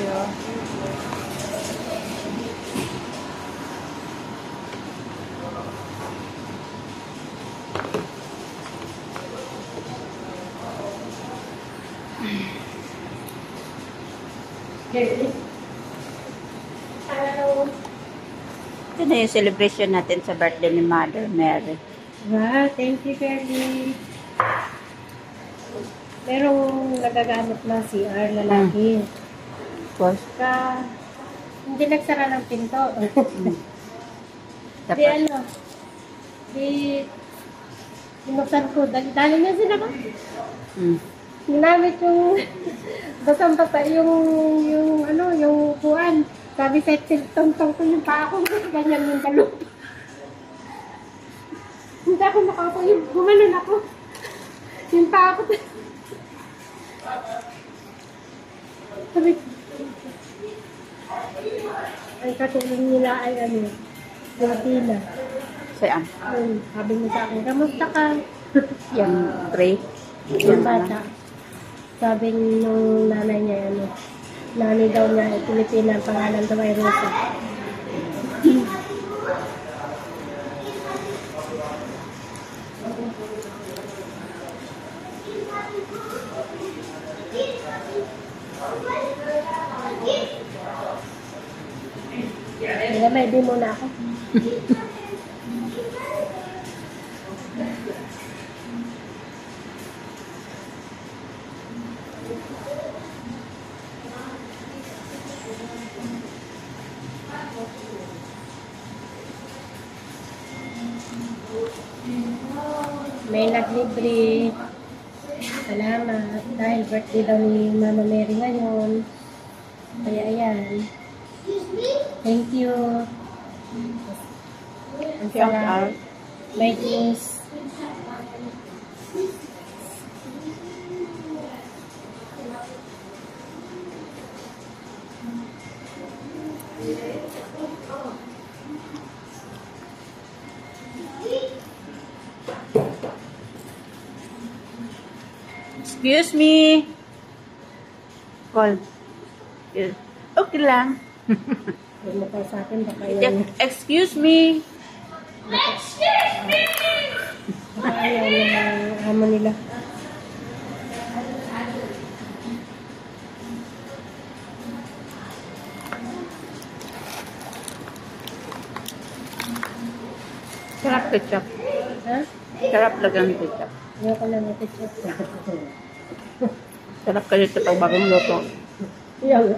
Ito na yung celebration natin sa birthday ni Mother Mary. Wow, thank you, Kelly. Merong nagagamit na CR lalaki. Of course. Hindi nagsara ng pinto. Tapos, Di ano, binuksan ko, dali na sila ba? Ginamit yung, basang-basa yung upuan. Sabi sa tong-tong ko yung paa ko, ganyan yung dalo. Hindi ako nakakayog, gumanon ako. Yung paa ko, sabi, ay katulong nila ay ano, Latina. saan? Sabi niya sa akin, kamusta ka? Yung tray. Yung bata. Sabi nung nanay niya, ano, nanay daw niya, Pilipina, ang pangalan daw ay Rosa. May di muna ako. May naglibre. Salamat. Dahil birthday daw ni Mama Mary ngayon. Kaya ayan. Thank you. Ang sarap. May juice. Excuse me. Call. Okay lang. Huwag mo kayo sa akin, baka yan. Excuse me. Baka yan yung amo nila. Sarap ketchup. Ha? Sarap lagang ketchup. Ayoko lang ito chat. Sarap ka dito pag bagong luto. Iyaw.